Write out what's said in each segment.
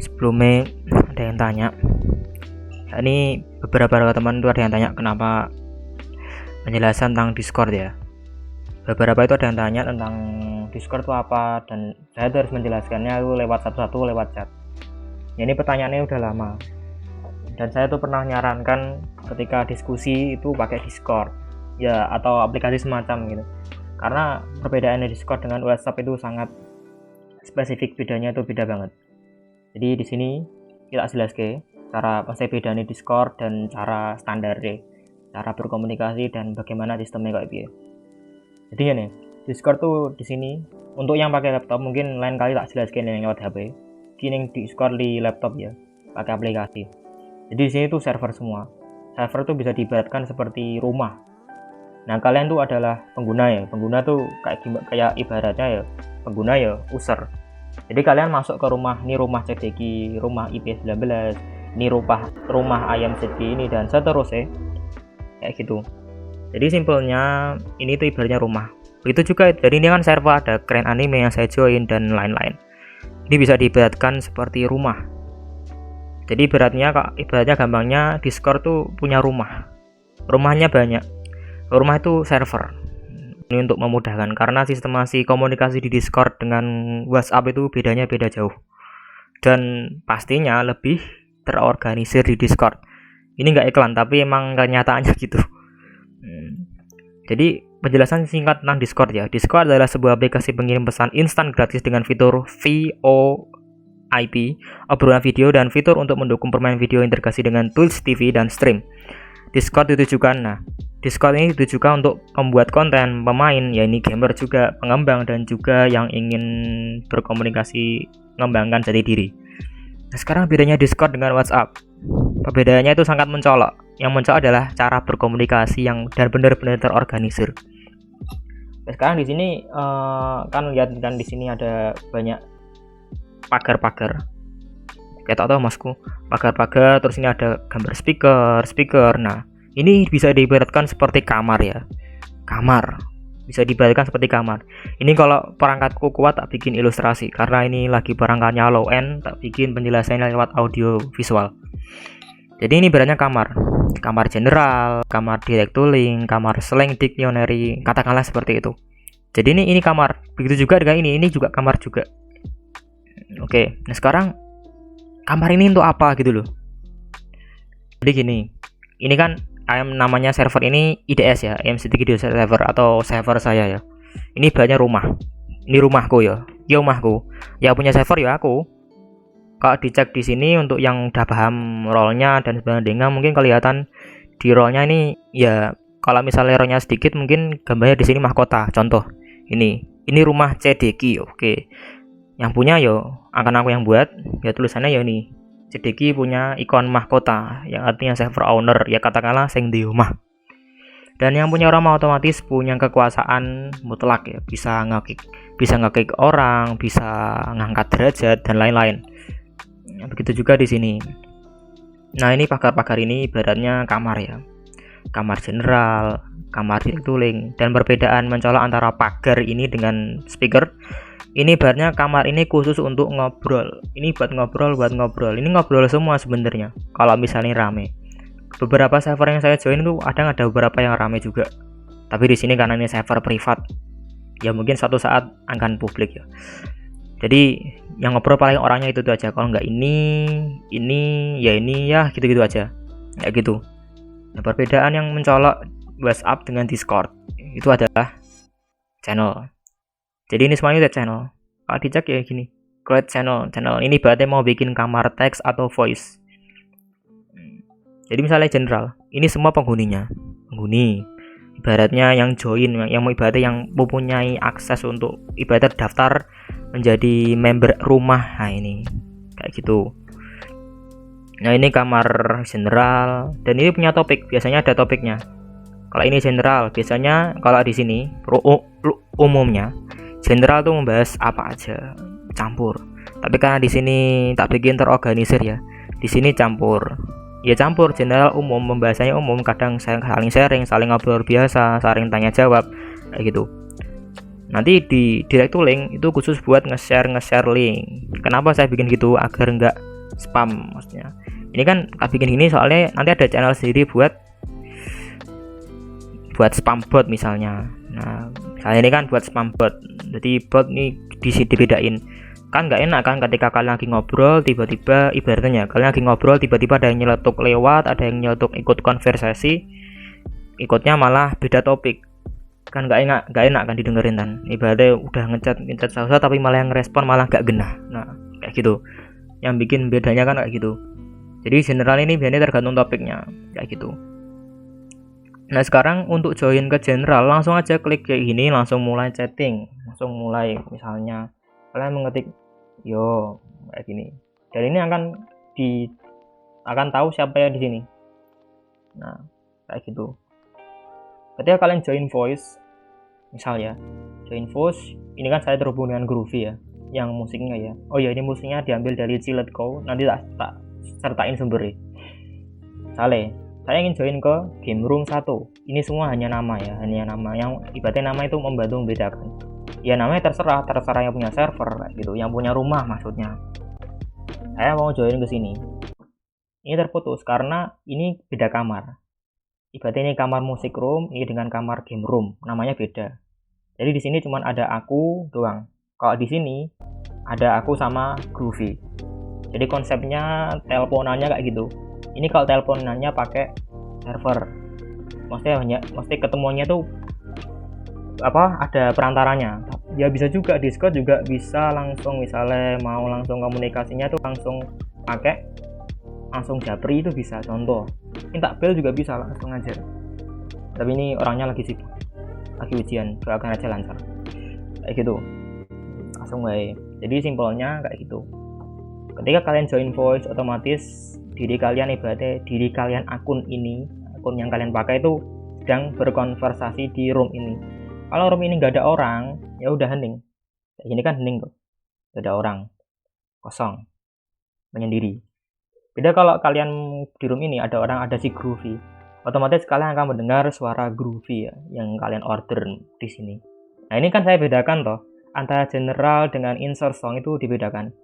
Sebelumnya ada yang tanya, ini beberapa teman itu ada yang tanya kenapa penjelasan tentang Discord ya. Beberapa itu ada yang tanya tentang Discord itu apa, dan saya harus menjelaskannya itu lewat satu-satu lewat chat. Ya, ini pertanyaannya udah lama, dan saya tuh pernah nyarankan ketika diskusi itu pakai Discord ya, atau aplikasi semacam gitu, karena perbedaannya Discord dengan WhatsApp itu sangat spesifik, bedanya itu beda banget. Jadi di sini kita jelaskan cara pasti bedanya Discord dan cara standar deh, cara berkomunikasi dan bagaimana sistemnya kayak gitu. Jadi nih, Discord tuh di sini untuk yang pakai laptop, mungkin lain kali tak jelaskan yang lewat HP. Kini Discord di laptop ya, pakai aplikasi. Jadi di sini tuh server semua. Server tuh bisa diibaratkan seperti rumah. Nah, kalian tuh adalah pengguna ya. Pengguna tuh kayak ibaratnya ya, pengguna ya user. Jadi kalian masuk ke rumah, ini rumah CDG, rumah IP19, ini rumah ayam CDG ini, dan seterusnya kayak gitu. Jadi simpelnya ini tuh ibaratnya rumah. Begitu juga, jadi ini kan server, ada keren anime yang saya join dan lain-lain. Ini bisa diibaratkan seperti rumah. Jadi ibaratnya gampangnya Discord tuh punya rumah. Rumahnya banyak. Rumah itu server. Ini untuk memudahkan, karena sistemasi komunikasi di Discord dengan WhatsApp itu bedanya beda jauh, dan pastinya lebih terorganisir di Discord. Ini nggak iklan, tapi emang kenyataannya gitu. Jadi penjelasan singkat tentang Discord ya. Discord adalah sebuah aplikasi pengirim pesan instan gratis dengan fitur VoIP, obrolan video, dan fitur untuk mendukung permainan video integrasi dengan Twitch TV dan stream. Discord ini ditujukan untuk pembuat konten, pemain, ya ini gamer juga, pengembang, dan juga yang ingin berkomunikasi, mengembangkan jati diri. Nah, sekarang bedanya Discord dengan WhatsApp. Perbedaannya itu sangat mencolok. Yang mencolok adalah cara berkomunikasi yang dan benar-benar terorganisir. Nah, sekarang di sini kan lihat kan di sini ada banyak pagar-pagar. Kayak tak tahu masku, pagar-pagar, terus ini ada gambar speaker. Nah, ini bisa diibaratkan seperti kamar ya. Kamar. Bisa diibaratkan seperti kamar. Ini kalau perangkatku kuat tak bikin ilustrasi, karena ini lagi perangkatnya low end, tak bikin penjelasannya lewat audio visual. Jadi ini ibaratnya kamar. Kamar general, kamar direct tooling, kamar slang dictionary, katakanlah seperti itu. Jadi ini kamar. Begitu juga dengan ini juga kamar juga. Oke, nah sekarang kamar ini untuk apa gitu loh. Jadi gini, ini kan namanya server ini IDS ya, IMCT server atau server saya ya. Ini ibaratnya rumah. Ini rumahku ya. Ya rumahku. Ya punya server ya aku. Kalau dicek di sini untuk yang udah paham role-nya dan sebagainya, mungkin kelihatan di role-nya ini ya, kalau misalnya role-nya sedikit mungkin gambarnya di sini mahkota. Contoh, ini rumah CDG, oke. Yang punya yo akan aku yang buat, ya tulisannya ya ini. CDG punya ikon mahkota yang artinya server owner, ya katakanlah sing di rumah. Dan yang punya rumah otomatis punya kekuasaan mutlak ya, bisa nge-kick orang, bisa ngangkat derajat dan lain-lain. Nah, begitu juga di sini. Nah, ini pagar-pagar ini ibaratnya kamar ya. Kamar general, kamar direct tooling, dan perbedaan mencolok antara pagar ini dengan speaker. Ini ibaratnya kamar ini khusus untuk ngobrol. Ini buat ngobrol. Ini ngobrol semua sebenarnya. Kalau misalnya rame. Beberapa server yang saya join itu ada beberapa yang rame juga. Tapi di sini karena ini server privat, ya mungkin suatu saat akan publik ya. Jadi yang ngobrol paling orangnya itu aja. Kalau nggak ini ya gitu-gitu aja. Kayak gitu. Nah, perbedaan yang mencolok WhatsApp dengan Discord itu adalah channel. Jadi ini semuanya udah channel. Kalau dicek ya gini, create channel. Ini berarti mau bikin kamar teks atau voice. Jadi misalnya general, ini semua penghuni. Ibaratnya yang join, yang mau ibaratnya yang mempunyai akses untuk ibaratnya daftar menjadi member rumah. Nah ini kayak gitu. Nah ini kamar general, dan ini punya topik. Biasanya ada topiknya. Kalau ini general, biasanya kalau di sini umumnya general tuh membahas apa aja, campur. Tapi karena di sini tak bikin terorganisir ya. Di sini campur. Ya campur, general umum, pembahasannya umum, kadang saling sharing, saling ngobrol biasa, saling tanya jawab kayak gitu. Nanti di direct tooling itu khusus buat nge-share link. Kenapa saya bikin gitu? Agar nggak spam maksudnya. Ini kan tak bikin gini soalnya nanti ada channel sendiri buat spam bot misalnya. Nah, misalnya ini kan buat spam bot. Jadi bot ini dibedain. Kan nggak enak kan ketika kalian lagi ngobrol tiba-tiba, ibaratnya kalian lagi ngobrol tiba-tiba ada yang nyeletuk lewat, ada yang nyeletuk ikut konversasi, ikutnya malah beda topik. Kan nggak enak kan didengerin kan. Ibaratnya udah ngechat susah tapi malah yang respon malah nggak genah. Nah, kayak gitu. Yang bikin bedanya kan kayak gitu. Jadi general ini biasanya tergantung topiknya kayak gitu. Nah, sekarang untuk join ke general langsung aja klik kayak gini, langsung mulai chatting, langsung mulai misalnya kalian mengetik yo kayak gini. Dan ini akan tahu siapa yang di sini. Nah, kayak gitu. Ketika kalian join voice, misal ya, join voice, ini kan saya terhubung dengan Groovy ya, yang musiknya ya. Oh ya, ini musiknya diambil dari Chill Let Go, nanti tak sertain sumbernya. Misalnya, saya ingin join ke game room 1. Ini semua hanya nama ya, hanya nama yang ibaratnya nama itu membantu membedakan. Ya namanya terserah yang punya server gitu, yang punya rumah maksudnya. Saya mau join ke sini. Ini terputus karena ini beda kamar. Ibaratnya ini kamar musik room, ini dengan kamar game room, namanya beda. Jadi di sini cuma ada aku doang. Kalau di sini ada aku sama Groovy. Jadi konsepnya teleponannya kayak gitu. Ini kalau teleponannya pakai server, maksudnya ketemuannya tuh ada perantaranya. Ya bisa juga Discord juga bisa langsung, misalnya mau langsung komunikasinya tuh langsung japri itu bisa. Contoh minta bel juga bisa langsung aja, tapi ini orangnya lagi sibuk, lagi ujian, doakan aja lancar kayak gitu, langsung baik. Jadi simpelnya kayak gitu. Ketika kalian join voice, otomatis diri kalian akun yang kalian pakai itu sedang berkonversasi di room ini. Kalau room ini nggak ada orang, ya udah hening. Kayak gini kan hening tuh, nggak ada orang, kosong, menyendiri. Beda kalau kalian di room ini ada orang, ada si Groovy, otomatis kalian akan mendengar suara Groovy ya, yang kalian order di sini. Nah ini kan saya bedakan toh, antara general dengan insert song itu dibedakan.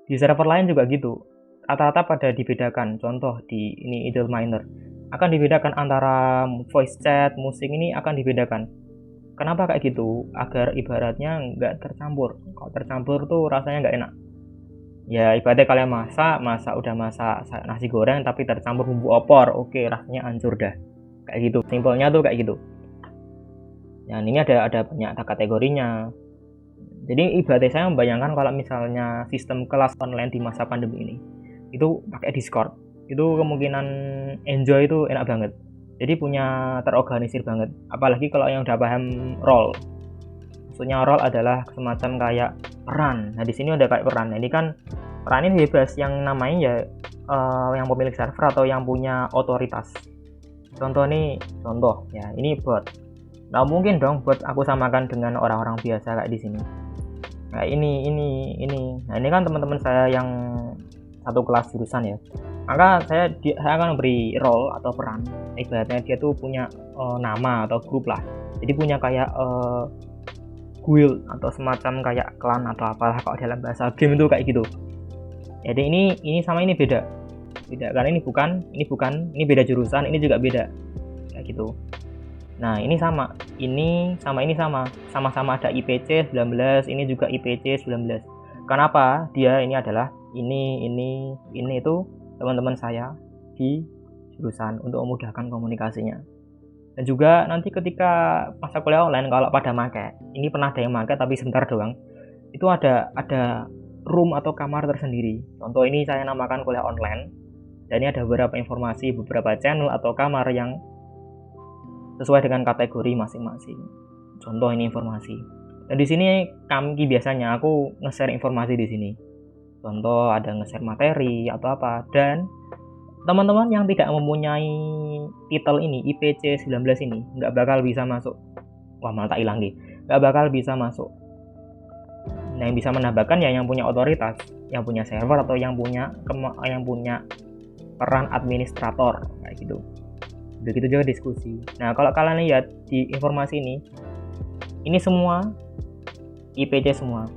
Di server lain juga gitu. Rata-rata pada dibedakan. Contoh di ini Idle Miner akan dibedakan antara voice chat, musik ini akan dibedakan. Kenapa kayak gitu? Agar ibaratnya nggak tercampur. Kalau tercampur tuh rasanya nggak enak. Ya ibaratnya kalian masak nasi goreng tapi tercampur bumbu opor, oke, rasanya hancur dah. Kayak gitu. Simpelnya tuh kayak gitu. Ya ini ada banyak kategorinya. Jadi ibaratnya saya membayangkan kalau misalnya sistem kelas online di masa pandemi ini itu pakai Discord, itu kemungkinan enjoy itu enak banget. Jadi punya terorganisir banget. Apalagi kalau yang udah paham role. Maksudnya role adalah semacam kayak peran. Nah di sini udah kayak peran. Nah, ini kan peran ini bebas, yang namanya ya yang pemilik server atau yang punya otoritas. Contoh ya ini bot. Nah mungkin dong buat aku samakan dengan orang-orang biasa kayak di sini. Nah ini. Nah ini kan teman-teman saya yang satu kelas jurusan ya, maka saya akan beri role atau peran. Ibaratnya dia tuh punya nama atau grup lah, jadi punya kayak guild atau semacam kayak klan atau apalah kalau dalam bahasa game itu kayak gitu. Jadi ini sama ini beda karena ini beda jurusan, ini juga beda kayak gitu. Nah ini sama sama-sama ada IPC 19, ini juga IPC 19. Kenapa? Dia ini adalah ini itu teman-teman saya di jurusan untuk memudahkan komunikasinya. Dan juga nanti ketika masa kuliah online kalau pada make, ini pernah ada yang make tapi sebentar doang, itu ada room atau kamar tersendiri. Contoh ini saya namakan kuliah online, dan ini ada beberapa informasi, beberapa channel atau kamar yang sesuai dengan kategori masing-masing. Contoh ini informasi. Dan di sini biasanya aku nge-share informasi di sini. Contoh ada nge-share materi atau apa. Dan teman-teman yang tidak mempunyai titel ini, IPC 19 ini, nggak bakal bisa masuk. Wah malah tak hilang nih. Nggak bakal bisa masuk. Nah yang bisa menambahkan ya yang punya otoritas, yang punya server atau yang punya peran administrator kayak gitu. Begitu juga diskusi. Nah kalau kalian lihat di informasi ini semua IPC semua.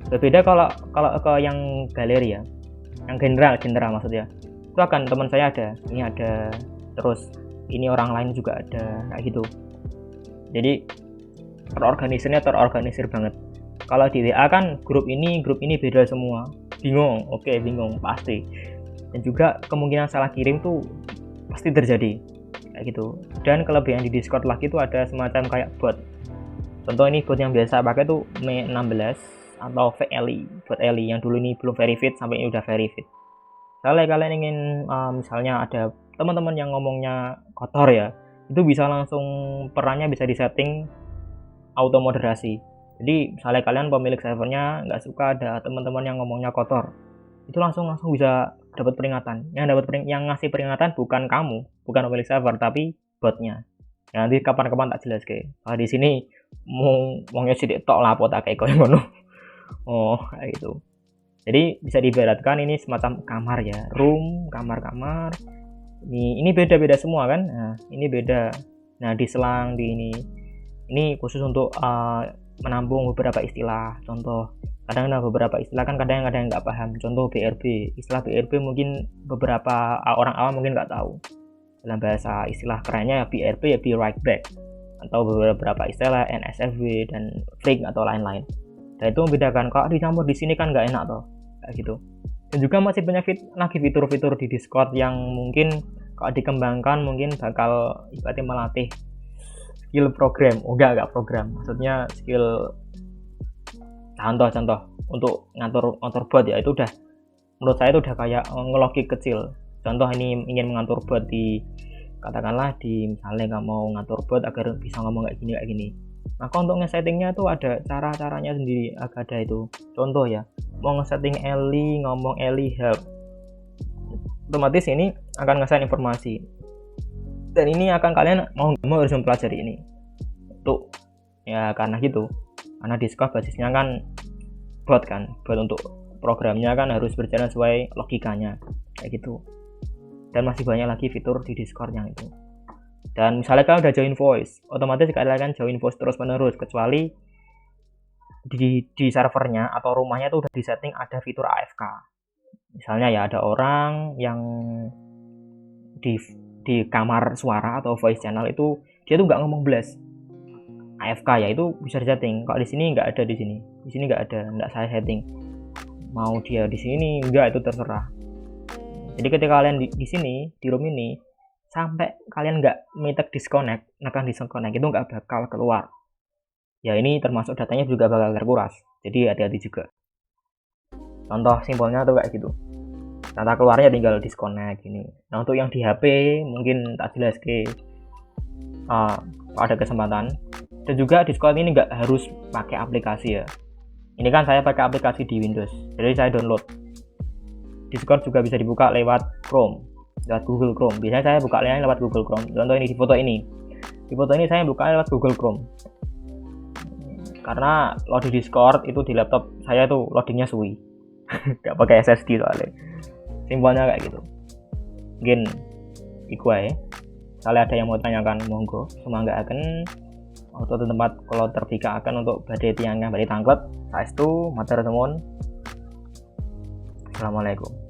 Berbeda kalau ke yang galeri ya, yang general maksudnya. Itu akan teman saya ada, ini ada, terus ini orang lain juga ada, kayak gitu. Jadi terorganisir banget. Kalau di WA kan grup ini beda semua, bingung, bingung pasti. Dan juga kemungkinan salah kirim tuh pasti terjadi, kayak gitu. Dan kelebihan di Discord lagi tuh ada semacam kayak bot. Contoh ini bot yang biasa pakai tuh Mei 16 atau VLI, bot Eli yang dulu ini belum verified sampai ini udah verified. Kalau kalian ingin misalnya ada teman-teman yang ngomongnya kotor ya, itu bisa langsung perannya bisa disetting auto moderasi. Jadi misalnya kalian pemilik servernya nggak suka ada teman-teman yang ngomongnya kotor, itu langsung bisa dapat peringatan. Yang ngasih peringatan bukan kamu, bukan pemilik server, tapi botnya. Ya, nanti kapan-kapan tak jelas kayak. Di sini mau sidik tok lah pot kayak ngono. Oh, kayak gitu. Jadi bisa diibaratkan ini semacam kamar ya, room, kamar. Ini beda-beda semua kan? Nah, ini beda. Nah, di selang di ini khusus untuk menampung beberapa istilah. Contoh, kadang ada beberapa istilah kan kadang ada yang nggak paham. Contoh BRB, istilah BRB mungkin beberapa orang awam mungkin nggak tahu. Dalam bahasa istilah kerennya BRB ya be right back, atau beberapa istilah NSFW dan freak atau lain-lain. Dan itu membedakan. Kalau dicampur di sini kan nggak enak toh, kayak gitu. Dan juga masih banyak lagi fitur-fitur di Discord yang mungkin kalau dikembangkan mungkin bakal ibaratnya melatih skill program. Enggak program, maksudnya skill contoh untuk ngatur bot ya, itu udah menurut saya itu udah kayak ngelogik kecil. Contoh ini ingin mengatur bot katakanlah misalnya nggak mau ngatur bot agar bisa ngomong kayak gini. Maka untuk ngesettingnya tuh ada cara-caranya sendiri, agak ada itu. Contoh ya, mau ngesetting Eli, ngomong Eli hub, otomatis ini akan nge-set informasi. Dan ini akan kalian mau harus mempelajari ini. Tuh ya karena gitu. Karena Discord basisnya kan bot untuk programnya kan harus berjalan sesuai logikanya, kayak gitu. Dan masih banyak lagi fitur di Discord yang itu. Dan misalnya kalian udah join voice, otomatis kalian akan join voice terus menerus, kecuali di servernya atau rumahnya tuh udah disetting ada fitur AFK. Misalnya ya ada orang yang di kamar suara atau voice channel itu dia tuh nggak ngomong belas, AFK ya, itu bisa disetting. Kalau di sini nggak ada, di sini nggak ada, nggak saya setting. Mau dia di sini nggak, itu terserah. Jadi ketika kalian di sini di room ini sampai kalian nggak metek disconnect, itu nggak bakal keluar. Ya ini termasuk datanya juga bakal terkuras. Jadi hati-hati juga. Contoh simpelnya tuh kayak gitu. Tata keluarnya tinggal disconnect ini. Nah untuk yang di HP mungkin tak jelas kalau ada kesempatan. Dan juga Discord ini nggak harus pakai aplikasi ya. Ini kan saya pakai aplikasi di Windows, jadi saya download. Discord juga bisa dibuka lewat Chrome, lewat Google Chrome. Biasanya saya buka lewat Google Chrome. Contoh ini di foto ini saya buka lewat Google Chrome. Karena load di Discord itu di laptop saya tuh loadingnya suwi. Gak pakai SSD soalnya. Simpelnya kayak gitu. Mungkin iku aja. Kalau ada yang mau tanyakan monggo, semoga akan auto tempat kalau terbika akan untuk badai tiangnya badai tangklet. Saestu matur nuwun. Assalamualaikum.